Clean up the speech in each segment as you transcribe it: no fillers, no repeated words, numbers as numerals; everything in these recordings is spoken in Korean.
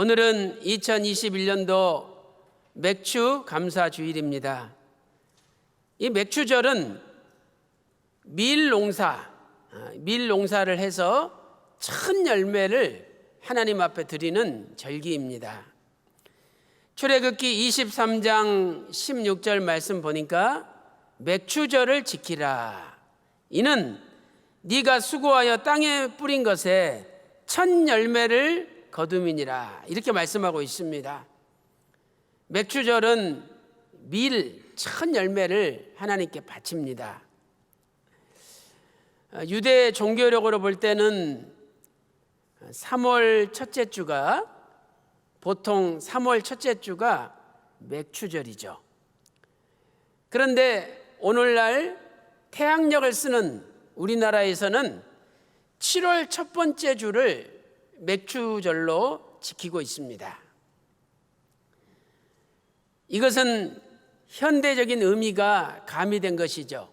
오늘은 2021년도 맥주 감사 주일입니다. 이 맥주절은 밀농사를 해서 첫 열매를 하나님 앞에 드리는 절기입니다. 출애굽기 23장 16절 말씀 보니까 맥주절을 지키라. 이는 네가 수고하여 땅에 뿌린 것에 첫 열매를 거둠이니라. 이렇게 말씀하고 있습니다. 맥주절은 첫 열매를 하나님께 바칩니다. 유대 종교력으로 볼 때는 3월 첫째 주가 보통 3월 첫째 주가 맥주절이죠. 그런데 오늘날 태양력을 쓰는 우리나라에서는 7월 첫 번째 주를 맥주절로 지키고 있습니다. 이것은 현대적인 의미가 가미된 것이죠.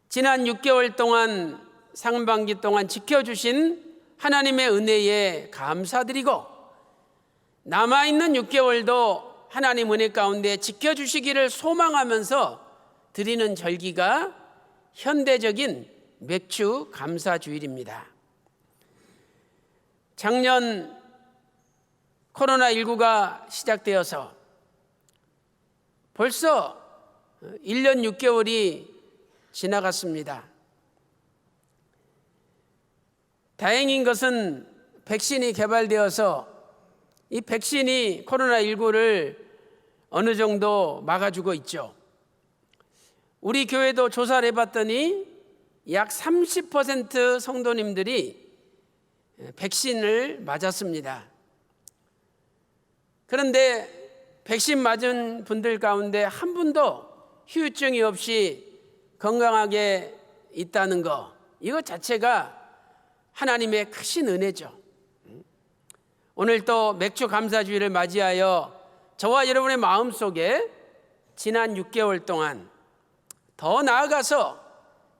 지난 6개월 동안 상반기 동안 지켜주신 하나님의 은혜에 감사드리고 남아있는 6개월도 하나님 은혜 가운데 지켜주시기를 소망하면서 드리는 절기가 현대적인 맥주 감사주일입니다. 작년 코로나19가 시작되어서 벌써 1년 6개월이 지나갔습니다. 다행인 것은 백신이 개발되어서 이 백신이 코로나19를 어느 정도 막아주고 있죠. 우리 교회도 조사를 해봤더니 약 30% 성도님들이 백신을 맞았습니다. 그런데 백신 맞은 분들 가운데 한 분도 후유증이 없이 건강하게 있다는 거, 이것 자체가 하나님의 크신 은혜죠. 오늘 또 맥주 감사주일을 맞이하여 저와 여러분의 마음속에 지난 6개월 동안 더 나아가서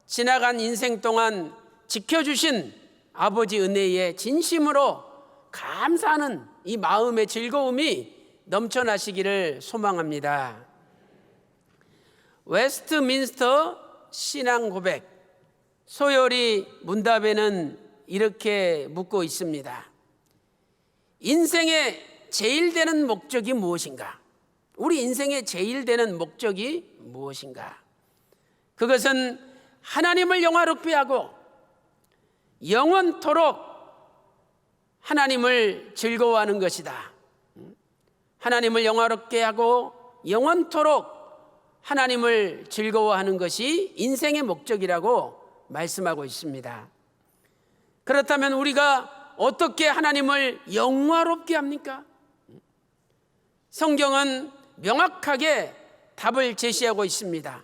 지나간 인생 동안 지켜주신 아버지 은혜에 진심으로 감사하는 이 마음의 즐거움이 넘쳐나시기를 소망합니다. 웨스트민스터 신앙 고백 소요리 문답에는 이렇게 묻고 있습니다. 인생의 제일 되는 목적이 무엇인가? 우리 인생의 제일 되는 목적이 무엇인가? 그것은 하나님을 영화롭게 하고 영원토록 하나님을 즐거워하는 것이다. 하나님을 영화롭게 하고 영원토록 하나님을 즐거워하는 것이 인생의 목적이라고 말씀하고 있습니다. 그렇다면 우리가 어떻게 하나님을 영화롭게 합니까? 성경은 명확하게 답을 제시하고 있습니다.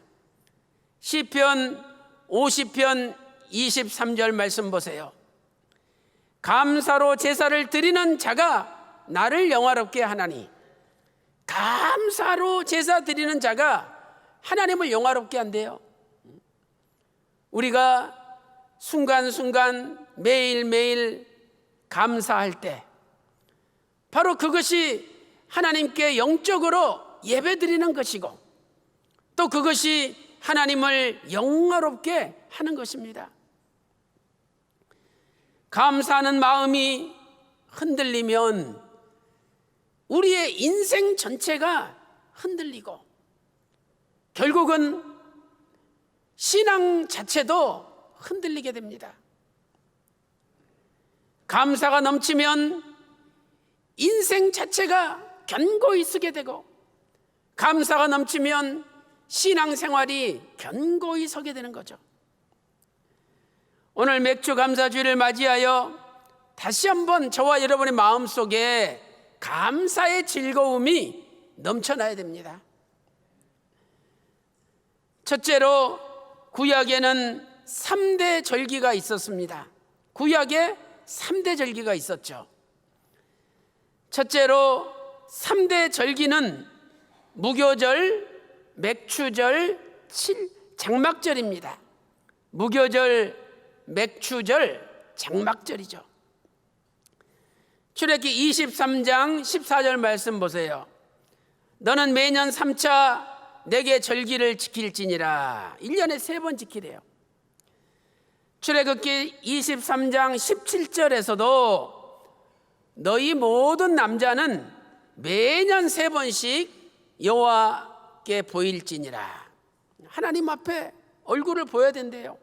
시편 50편 23절 말씀 보세요. 감사로 제사를 드리는 자가 나를 영화롭게 하나니. 감사로 제사 드리는 자가 하나님을 영화롭게 한대요. 우리가 순간순간 매일매일 감사할 때 바로 그것이 하나님께 영적으로 예배드리는 것이고 또 그것이 하나님을 영화롭게 하는 것입니다. 감사하는 마음이 흔들리면 우리의 인생 전체가 흔들리고 결국은 신앙 자체도 흔들리게 됩니다. 감사가 넘치면 인생 자체가 견고히 서게 되고 감사가 넘치면 신앙생활이 견고히 서게 되는 거죠. 오늘 맥주 감사주일을 맞이하여 다시 한번 저와 여러분의 마음속에 감사의 즐거움이 넘쳐나야 됩니다. 첫째로 구약에는 3대 절기가 있었습니다. 구약에 3대 절기가 있었죠. 첫째로 3대 절기는 무교절, 맥추절, 장막절입니다. 무교절, 맥추절, 장막절이죠. 출애굽기 23장 14절 말씀 보세요. 너는 매년 3차 내게 절기를 지킬지니라. 1년에 3번 지키래요. 출애굽기 23장 17절에서도 너희 모든 남자는 매년 3번씩 여호와께 보일지니라. 하나님 앞에 얼굴을 보여야 된대요.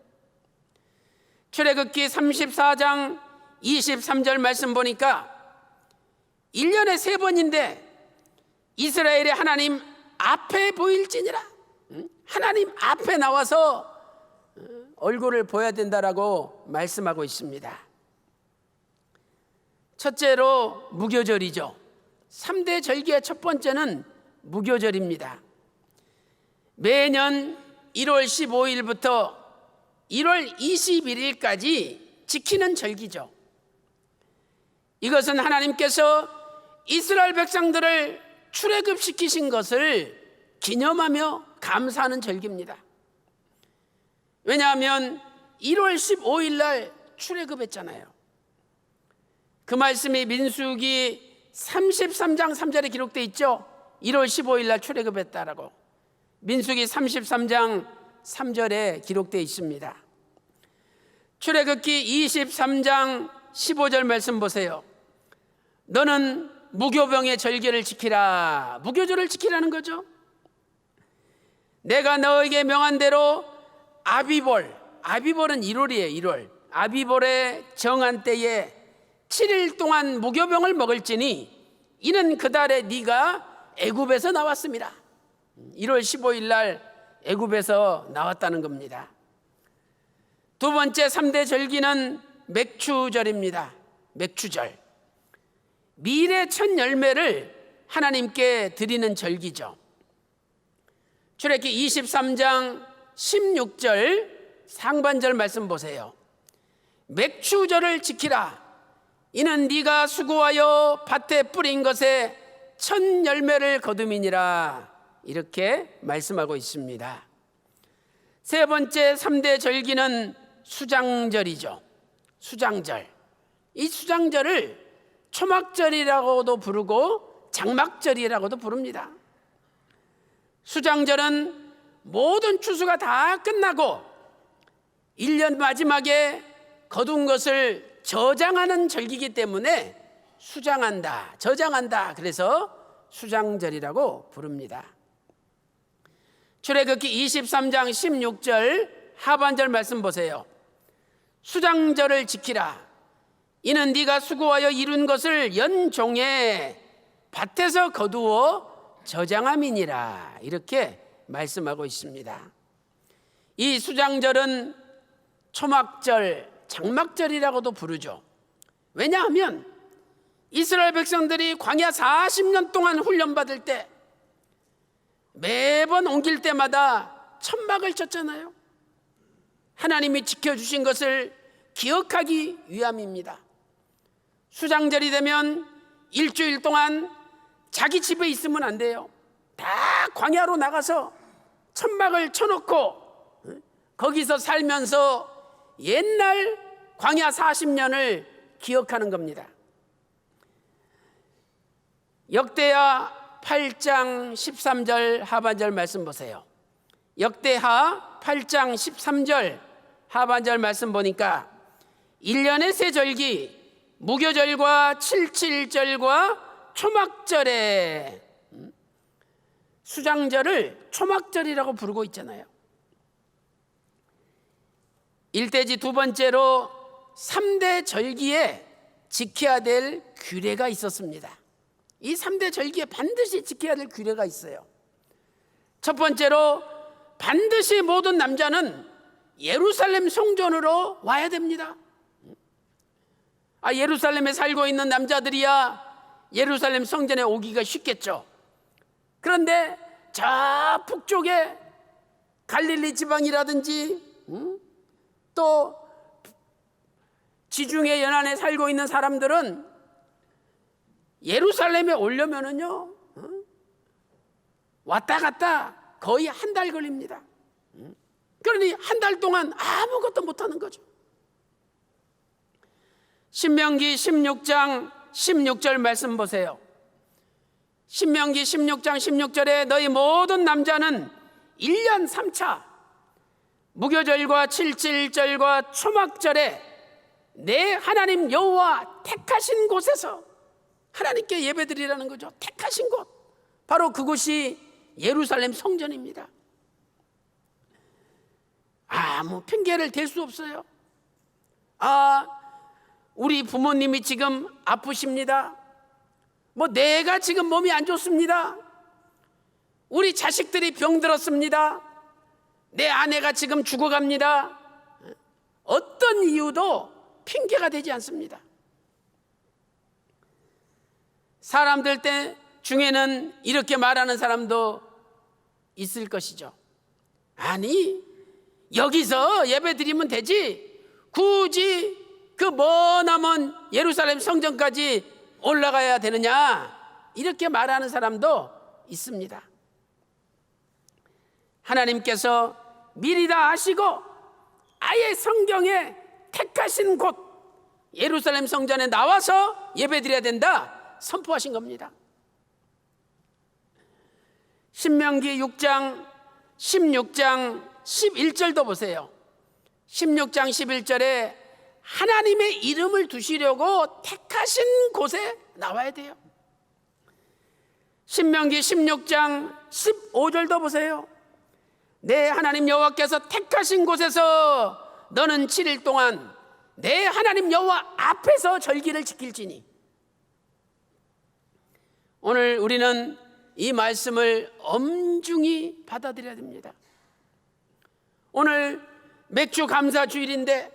출애굽기 34장 23절 말씀 보니까 1년에 3번인데 이스라엘의 하나님 앞에 보일지니라. 하나님 앞에 나와서 얼굴을 보여야 된다라고 말씀하고 있습니다. 첫째로 무교절이죠. 3대 절기의 첫 번째는 무교절입니다. 매년 1월 15일부터 1월 21일까지 지키는 절기죠. 이것은 하나님께서 이스라엘 백성들을 출애굽시키신 것을 기념하며 감사하는 절기입니다. 왜냐하면 1월 15일 날 출애굽했잖아요. 그 말씀이 민수기 33장 3절에 기록되어 있죠. 1월 15일 날 출애굽했다라고. 민수기 33장 3절에 기록되어 있습니다. 출애굽기 23장 15절 말씀 보세요. 너는 무교병의 절기를 지키라. 무교절을 지키라는 거죠. 내가 너에게 명한 대로 아비볼은 1월이에요. 1월. 아비볼의 정한 때에 7일 동안 무교병을 먹을지니 이는 그 달에 네가 애굽에서 나왔습니다. 1월 15일 날 애굽에서 나왔다는 겁니다. 두 번째 3대 절기는 맥추절입니다. 맥추절. 밀의 첫 열매를 하나님께 드리는 절기죠. 출애굽기 23장 16절 상반절 말씀 보세요. 맥추절을 지키라. 이는 네가 수고하여 밭에 뿌린 것에 첫 열매를 거둠이니라. 이렇게 말씀하고 있습니다. 세 번째 3대 절기는 수장절이죠. 수장절. 이 수장절을 초막절이라고도 부르고 장막절이라고도 부릅니다. 수장절은 모든 추수가 다 끝나고 1년 마지막에 거둔 것을 저장하는 절기이기 때문에 수장한다, 저장한다. 그래서 수장절이라고 부릅니다. 출애굽기 23장 16절 하반절 말씀 보세요. 수장절을 지키라. 이는 네가 수고하여 이룬 것을 연종에 밭에서 거두어 저장함이니라. 이렇게 말씀하고 있습니다. 이 수장절은 초막절, 장막절이라고도 부르죠. 왜냐하면 이스라엘 백성들이 광야 40년 동안 훈련받을 때 매번 옮길 때마다 천막을 쳤잖아요. 하나님이 지켜주신 것을 기억하기 위함입니다. 수장절이 되면 일주일 동안 자기 집에 있으면 안 돼요. 다 광야로 나가서 천막을 쳐놓고 거기서 살면서 옛날 광야 40년을 기억하는 겁니다. 역대하 8장 13절 하반절 말씀 보세요. 역대하 8장 13절 하반절 말씀 보니까 1년의 세 절기 무교절과 칠칠절과 초막절에 수장절을 초막절이라고 부르고 있잖아요. 일대지 두 번째로 3대 절기에 지켜야 될 규례가 있었습니다. 이 3대 절기에 반드시 지켜야 될 규례가 있어요. 첫 번째로 반드시 모든 남자는 예루살렘 성전으로 와야 됩니다. 예루살렘에 살고 있는 남자들이야 예루살렘 성전에 오기가 쉽겠죠. 그런데 저 북쪽에 갈릴리 지방이라든지 또 지중해 연안에 살고 있는 사람들은 예루살렘에 오려면은요 왔다 갔다 거의 한 달 걸립니다. 그러니 한 달 동안 아무것도 못하는 거죠. 신명기 16장 16절 말씀 보세요. 신명기 16장 16절에 너희 모든 남자는 1년 3차 무교절과 칠칠절과 초막절에 내 하나님 여호와 택하신 곳에서 하나님께 예배드리라는 거죠. 택하신 곳, 바로 그곳이 예루살렘 성전입니다. 아무 핑계를 댈 수 없어요. 우리 부모님이 지금 아프십니다. 내가 지금 몸이 안 좋습니다. 우리 자식들이 병들었습니다. 내 아내가 지금 죽어갑니다. 어떤 이유도 핑계가 되지 않습니다. 사람들 중에는 이렇게 말하는 사람도 있을 것이죠. 아니, 여기서 예배 드리면 되지, 굳이 그 머나먼 예루살렘 성전까지 올라가야 되느냐, 이렇게 말하는 사람도 있습니다. 하나님께서 미리 다 아시고 아예 성경에 택하신 곳 예루살렘 성전에 나와서 예배드려야 된다 선포하신 겁니다. 신명기 6장 16장 11절도 보세요. 16장 11절에 하나님의 이름을 두시려고 택하신 곳에 나와야 돼요. 신명기 16장 15절도 보세요. 내 하나님 여호와께서 택하신 곳에서 너는 7일 동안 내 하나님 여호와 앞에서 절기를 지킬지니. 오늘 우리는 이 말씀을 엄중히 받아들여야 됩니다. 오늘 맥주 감사 주일인데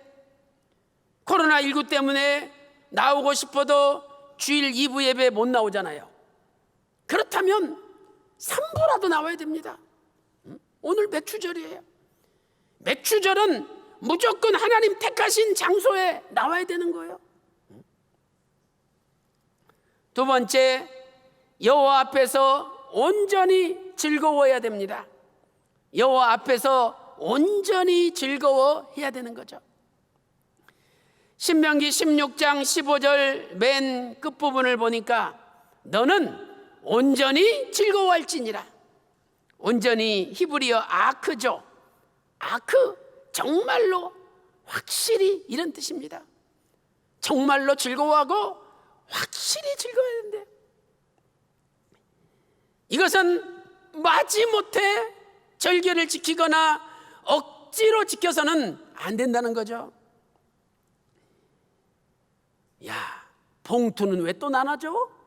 코로나19 때문에 나오고 싶어도 주일 2부 예배 못 나오잖아요. 그렇다면 3부라도 나와야 됩니다. 오늘 맥주절이에요. 맥주절은 무조건 하나님 택하신 장소에 나와야 되는 거예요. 두 번째, 여호와 앞에서 온전히 즐거워해야 됩니다. 여호와 앞에서 온전히 즐거워해야 되는 거죠. 신명기 16장 15절 맨 끝부분을 보니까 너는 온전히 즐거워할지니라. 온전히 히브리어 아크죠. 아크, 정말로, 확실히, 이런 뜻입니다. 정말로 즐거워하고 확실히 즐거워야 된대. 이것은 마지못해 절개를 지키거나 억지로 지켜서는 안 된다는 거죠. 야, 봉투는 왜 또 나눠줘?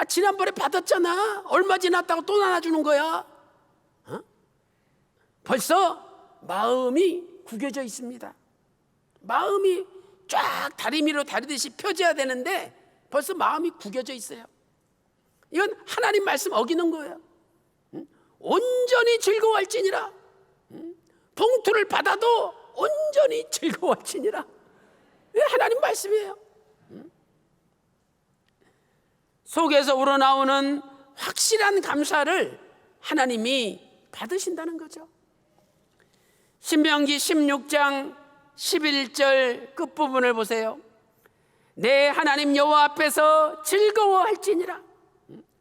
지난번에 받았잖아. 얼마 지났다고 또 나눠주는 거야? 벌써 마음이 구겨져 있습니다. 마음이 쫙 다리 위로 다리듯이 펴져야 되는데 벌써 마음이 구겨져 있어요. 이건 하나님 말씀 어기는 거예요. 온전히 즐거워할지니라. 봉투를 받아도 온전히 즐거워할지니라. 하나님 말씀이에요. 속에서 우러나오는 확실한 감사를 하나님이 받으신다는 거죠. 신명기 16장 11절 끝부분을 보세요. 내 하나님 여호와 앞에서 즐거워할지니라.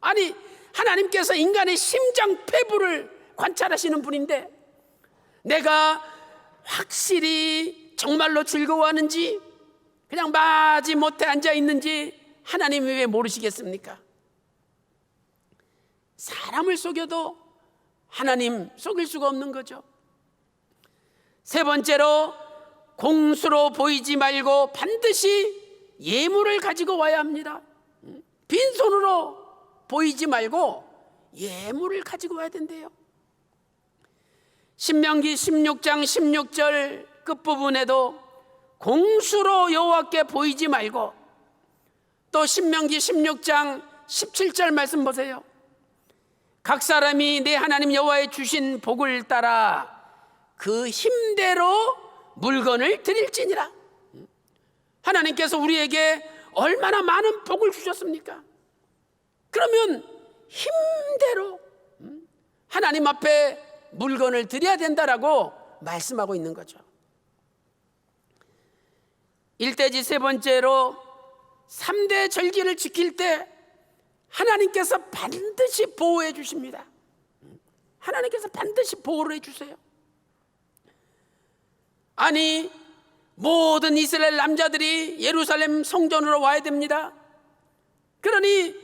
아니, 하나님께서 인간의 심장 폐부를 관찰하시는 분인데 내가 확실히 정말로 즐거워하는지 그냥 마지못해 앉아 있는지 하나님이 왜 모르시겠습니까? 사람을 속여도 하나님 속일 수가 없는 거죠. 세 번째로, 공수로 보이지 말고 반드시 예물을 가지고 와야 합니다. 빈손으로 보이지 말고 예물을 가지고 와야 된대요. 신명기 16장 16절 끝부분에도 공수로 여호와께 보이지 말고, 또 신명기 16장 17절 말씀 보세요. 각 사람이 내 하나님 여호와의 주신 복을 따라 그 힘대로 물건을 드릴지니라. 하나님께서 우리에게 얼마나 많은 복을 주셨습니까? 그러면 힘대로 하나님 앞에 물건을 드려야 된다라고 말씀하고 있는 거죠. 일대지 세 번째로, 3대 절기를 지킬 때 하나님께서 반드시 보호해 주십니다. 하나님께서 반드시 보호를 해 주세요. 아니, 모든 이스라엘 남자들이 예루살렘 성전으로 와야 됩니다. 그러니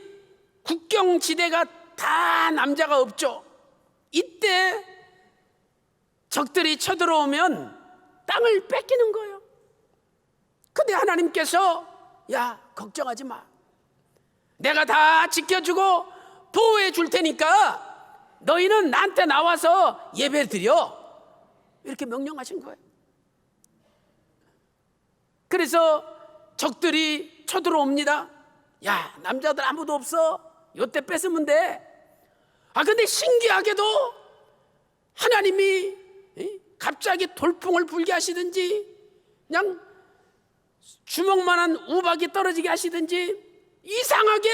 국경 지대가 다 남자가 없죠. 이때 적들이 쳐들어오면 땅을 뺏기는 거예요. 근데 하나님께서 야, 걱정하지 마. 내가 다 지켜주고 보호해 줄 테니까 너희는 나한테 나와서 예배 드려. 이렇게 명령하신 거예요. 그래서 적들이 쳐들어옵니다. 야, 남자들 아무도 없어. 요때 뺏으면 돼. 근데 신기하게도 하나님이 갑자기 돌풍을 불게 하시든지 그냥 주먹만한 우박이 떨어지게 하시든지 이상하게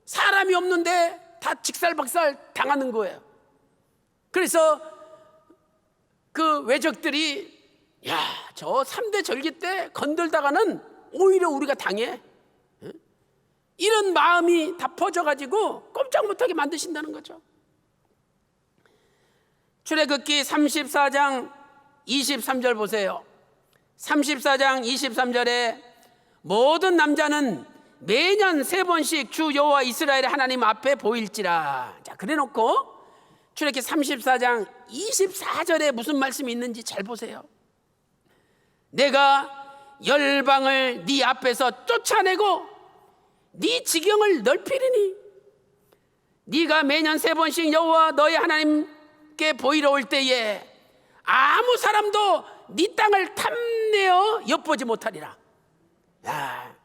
사람이 없는데 다 직살박살 당하는 거예요. 그래서 그 외적들이 야, 저 3대 절기 때 건들다가는 오히려 우리가 당해. 이런 마음이 다 퍼져가지고 꼼짝 못하게 만드신다는 거죠. 출애굽기 34장 23절 보세요. 34장 23절에 모든 남자는 매년 3번씩 주 여호와 이스라엘의 하나님 앞에 보일지라. 자, 그래놓고 출애굽기 34장 24절에 무슨 말씀이 있는지 잘 보세요. 내가 열방을 네 앞에서 쫓아내고 네 지경을 넓히리니 네가 매년 3번씩 여호와 너의 하나님께 보이러 올 때에 아무 사람도 네 땅을 탐내어 엿보지 못하리라. 야,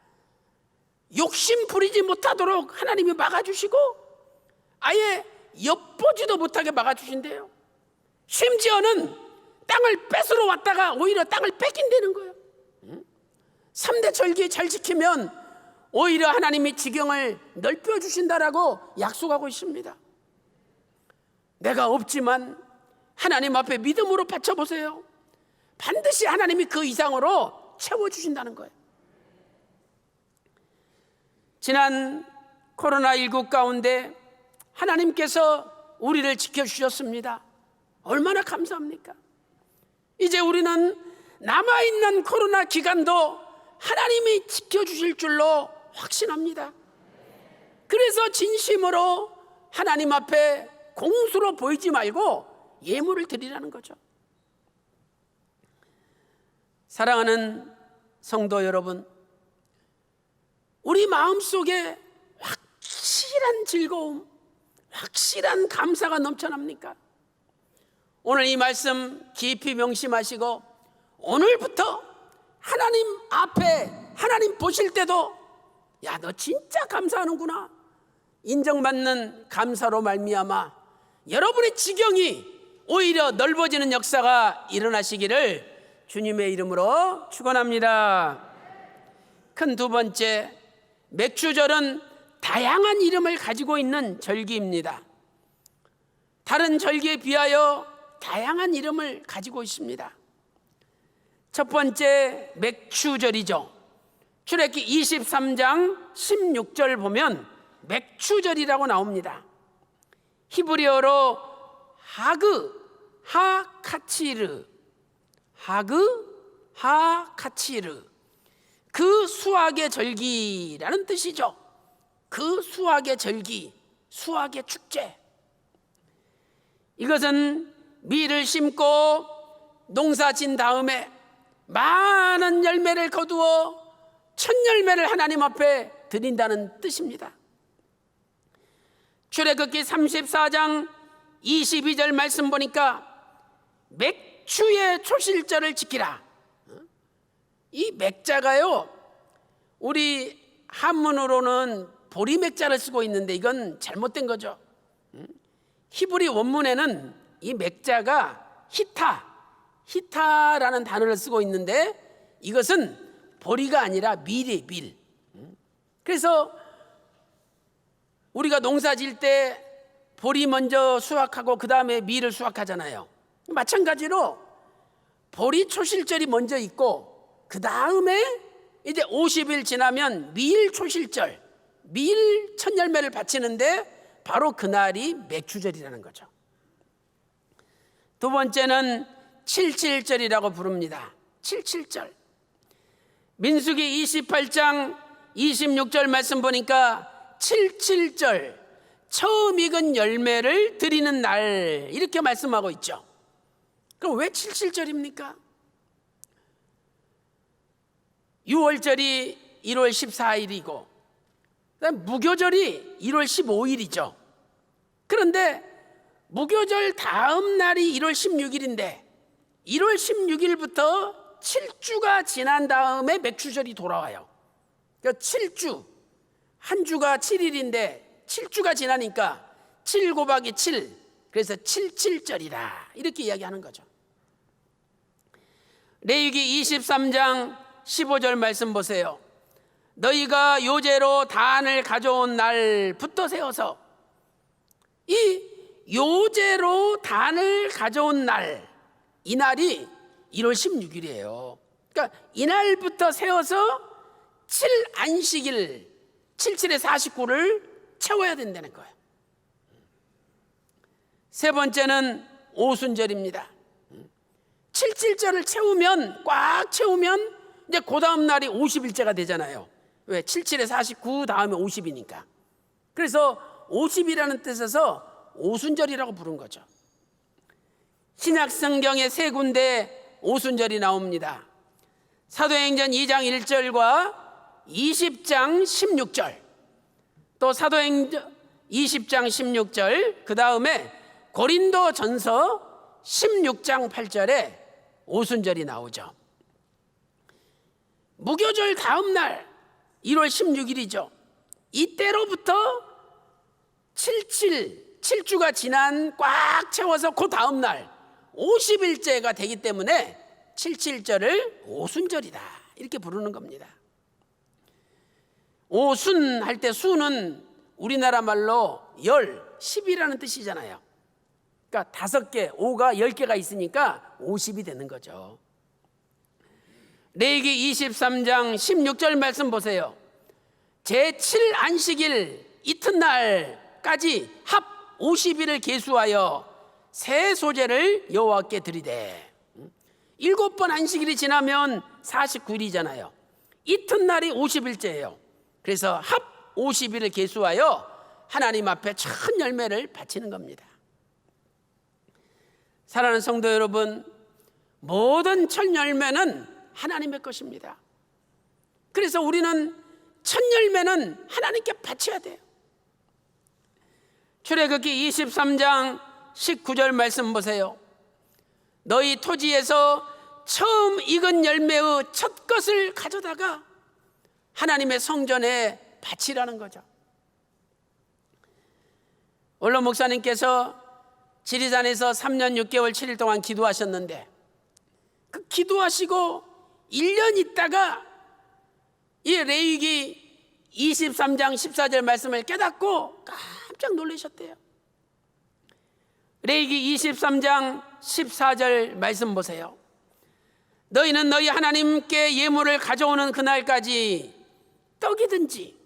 욕심 부리지 못하도록 하나님이 막아주시고 아예 엿보지도 못하게 막아주신대요. 심지어는 땅을 뺏으러 왔다가 오히려 땅을 뺏긴다는 거예요. 3대 절기 잘 지키면 오히려 하나님이 지경을 넓혀주신다라고 약속하고 있습니다. 내가 없지만 하나님 앞에 믿음으로 바쳐보세요. 반드시 하나님이 그 이상으로 채워주신다는 거예요. 지난 코로나19 가운데 하나님께서 우리를 지켜주셨습니다. 얼마나 감사합니까? 이제 우리는 남아있는 코로나 기간도 하나님이 지켜주실 줄로 확신합니다. 그래서 진심으로 하나님 앞에 공수로 보이지 말고 예물을 드리라는 거죠. 사랑하는 성도 여러분, 우리 마음속에 확실한 즐거움, 확실한 감사가 넘쳐납니까? 오늘 이 말씀 깊이 명심하시고 오늘부터 하나님 앞에 하나님 보실 때도 야, 너 진짜 감사하는구나, 인정받는 감사로 말미암아 여러분의 지경이 오히려 넓어지는 역사가 일어나시기를 주님의 이름으로 축원합니다. 큰 두 번째, 맥추절은 다양한 이름을 가지고 있는 절기입니다. 다른 절기에 비하여 다양한 이름을 가지고 있습니다. 첫 번째, 맥추절이죠. 출애굽기 23장 16절 보면 맥추절이라고 나옵니다. 히브리어로 하카치르, 그 수확의 절기라는 뜻이죠. 그 수확의 절기, 수확의 축제. 이것은 밀을 심고 농사 진 다음에 많은 열매를 거두어 첫 열매를 하나님 앞에 드린다는 뜻입니다. 출애굽기 34장 22절 말씀 보니까 맥추의 초실절을 지키라. 이 맥자가요, 우리 한문으로는 보리맥자를 쓰고 있는데 이건 잘못된 거죠. 히브리 원문에는 이 맥자가 히타라는 단어를 쓰고 있는데 이것은 보리가 아니라 밀이 밀. 그래서 우리가 농사 질 때 보리 먼저 수확하고 그 다음에 밀을 수확하잖아요. 마찬가지로 보리 초실절이 먼저 있고 그 다음에 이제 50일 지나면 미일 초실절, 미일 첫 열매를 바치는데 바로 그날이 맥추절이라는 거죠. 두 번째는 칠칠절이라고 부릅니다. 칠칠절. 민수기 28장 26절 말씀 보니까 칠칠절, 처음 익은 열매를 드리는 날, 이렇게 말씀하고 있죠. 그럼 왜 칠칠절입니까? 6월절이 1월 14일이고 무교절이 1월 15일이죠. 그런데 무교절 다음 날이 1월 16일인데 1월 16일부터 7주가 지난 다음에 맥추절이 돌아와요. 그러니까 7주, 한 주가 7일인데 7주가 지나니까 7 곱하기 7, 그래서 칠칠절이다, 이렇게 이야기하는 거죠. 레위기 23장 15절 말씀 보세요. 너희가 요제로 단을 가져온 날부터 세워서, 이 요제로 단을 가져온 날, 이 날이 1월 16일이에요. 그러니까 이날부터 세워서 7안식일, 77에 49를 채워야 된다는 거예요. 세 번째는 오순절입니다. 77절을 채우면, 꽉 채우면 이제 그 다음 날이 50일째가 되잖아요. 왜? 77에 49 다음에 50이니까. 그래서 50이라는 뜻에서 오순절이라고 부른 거죠. 신약 성경에 세 군데 오순절이 나옵니다. 사도행전 2장 1절과 20장 16절, 또 사도행전 20장 16절, 그 다음에 고린도전서 16장 8절에 오순절이 나오죠. 무교절 다음 날 1월 16일이죠. 이때로부터 7주가 지난, 꽉 채워서 그 다음 날 50일째가 되기 때문에 77절을 오순절이다, 이렇게 부르는 겁니다. 오순 할 때 수는 우리나라 말로 10이라는 뜻이잖아요. 그러니까 5개, 5가 10개가 있으니까 50이 되는 거죠. 레위기 23장 16절 말씀 보세요. 제7안식일 이튿날까지 합 50일을 계수하여 새 소제를 여호와께 드리되, 7번 안식일이 지나면 49일이잖아요. 이튿날이 50일째예요. 그래서 합 50일을 계수하여 하나님 앞에 첫 열매를 바치는 겁니다. 사랑하는 성도 여러분, 모든 첫 열매는 하나님의 것입니다. 그래서 우리는 첫 열매는 하나님께 바쳐야 돼요. 출애굽기 23장 19절 말씀 보세요. 너희 토지에서 처음 익은 열매의 첫 것을 가져다가 하나님의 성전에 바치라는 거죠. 원로 목사님께서 지리산에서 3년 6개월 7일 동안 기도하셨는데, 그 기도하시고 1년 있다가 이 레위기 23장 14절 말씀을 깨닫고 깜짝 놀라셨대요. 레위기 23장 14절 말씀 보세요. 너희는 너희 하나님께 예물을 가져오는 그날까지 떡이든지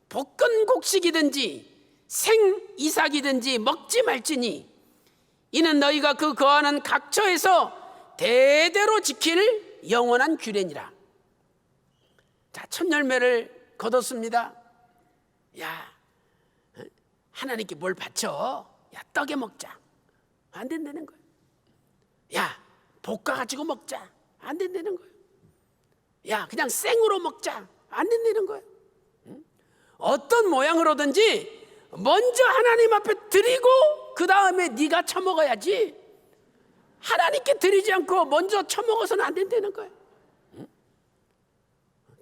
볶은 곡식이든지 생이삭이든지 먹지 말지니 이는 너희가 그 거하는 각처에서 대대로 지킬 영원한 규례니라. 자, 첫 열매를 거뒀습니다. 야, 하나님께 뭘 바쳐? 야, 떡에 먹자. 안 된다는 거예요. 야, 볶아가지고 먹자. 안 된다는 거예요. 야, 그냥 생으로 먹자. 안 된다는 거예요. 어떤 모양으로든지 먼저 하나님 앞에 드리고 그 다음에 네가 처먹어야지, 하나님께 드리지 않고 먼저 처먹어서는 안 된다는 거예요.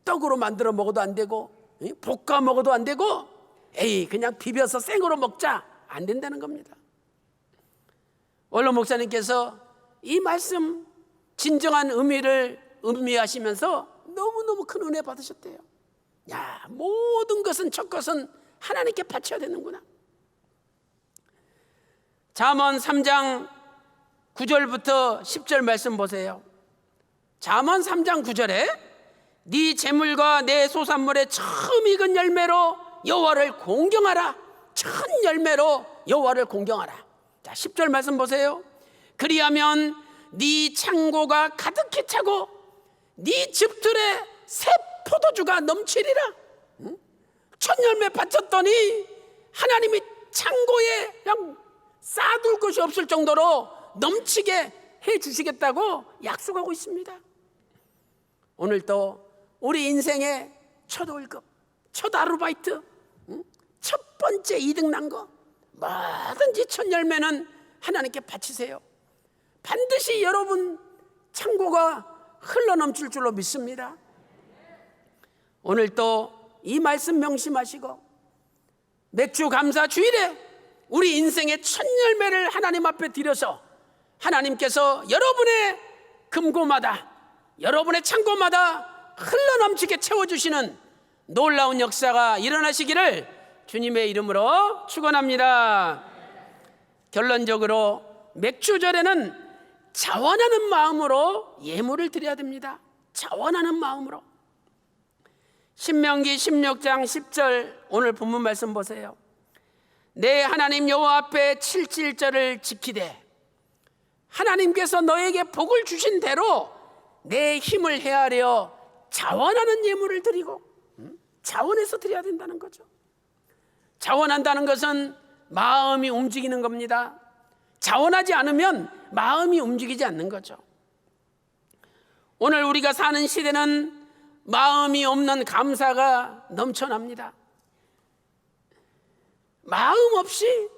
떡으로 만들어 먹어도 안 되고 볶아 먹어도 안 되고, 에이 그냥 비벼서 생으로 먹자, 안 된다는 겁니다. 원로 목사님께서 이 말씀 진정한 의미를 음미하시면서 너무너무 큰 은혜 받으셨대요. 야, 모든 것은, 첫 것은 하나님께 바쳐야 되는구나. 잠언 3장 9절부터 10절 말씀 보세요. 잠언 3장 9절에 네 재물과 내 소산물의 처음 익은 열매로 여호와를 공경하라. 첫 열매로 여호와를 공경하라. 자, 10절 말씀 보세요. 그리하면 네 창고가 가득히 차고 네 집들에 새 포도주가 넘치리라. 첫 열매 바쳤더니 하나님이 창고에 그냥 쌓아둘 것이 없을 정도로 넘치게 해 주시겠다고 약속하고 있습니다. 오늘도 우리 인생의 첫 월급, 첫 아르바이트, 첫 번째 이득 난 거, 뭐든지 첫 열매는 하나님께 바치세요. 반드시 여러분 창고가 흘러넘칠 줄로 믿습니다. 오늘도 이 말씀 명심하시고 맥주 감사 주일에 우리 인생의 첫 열매를 하나님 앞에 드려서 하나님께서 여러분의 금고마다, 여러분의 창고마다 흘러넘치게 채워주시는 놀라운 역사가 일어나시기를 주님의 이름으로 축원합니다. 결론적으로 맥주절에는 자원하는 마음으로 예물을 드려야 됩니다. 자원하는 마음으로. 신명기 16장 10절 오늘 본문 말씀 보세요. 내 하나님 여호와 앞에 7.7절을 지키되 하나님께서 너에게 복을 주신 대로 내 힘을 헤아려 자원하는 예물을 드리고, 자원해서 드려야 된다는 거죠. 자원한다는 것은 마음이 움직이는 겁니다. 자원하지 않으면 마음이 움직이지 않는 거죠. 오늘 우리가 사는 시대는 마음이 없는 감사가 넘쳐납니다. 마음 없이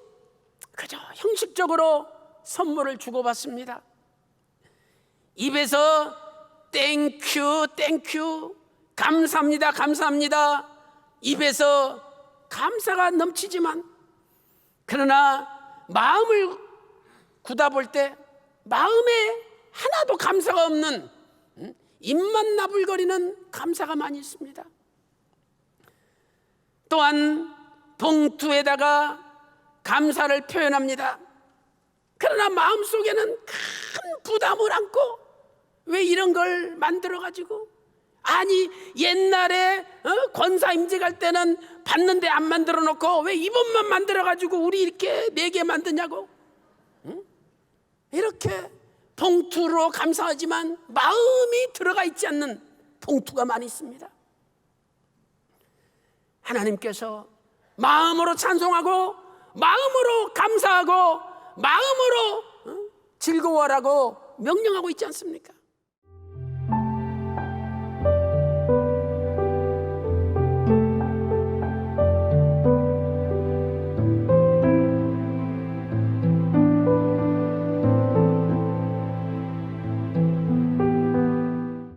그저 형식적으로 선물을 주고받습니다. 입에서 땡큐 땡큐, 감사합니다 감사합니다, 입에서 감사가 넘치지만 그러나 마음을 굳어볼 때 마음에 하나도 감사가 없는, 입만 나불거리는 감사가 많이 있습니다. 또한 봉투에다가 감사를 표현합니다. 그러나 마음속에는 큰 부담을 안고 왜 이런 걸 만들어가지고, 아니 옛날에 권사 임직할 때는 받는데 안 만들어 놓고 왜 이번만 만들어가지고 우리 이렇게 4개 만드냐고. 이렇게 봉투로 감사하지만 마음이 들어가 있지 않는 봉투가 많이 있습니다. 하나님께서 마음으로 찬송하고 마음으로 감사하고 마음으로 즐거워하라고 명령하고 있지 않습니까?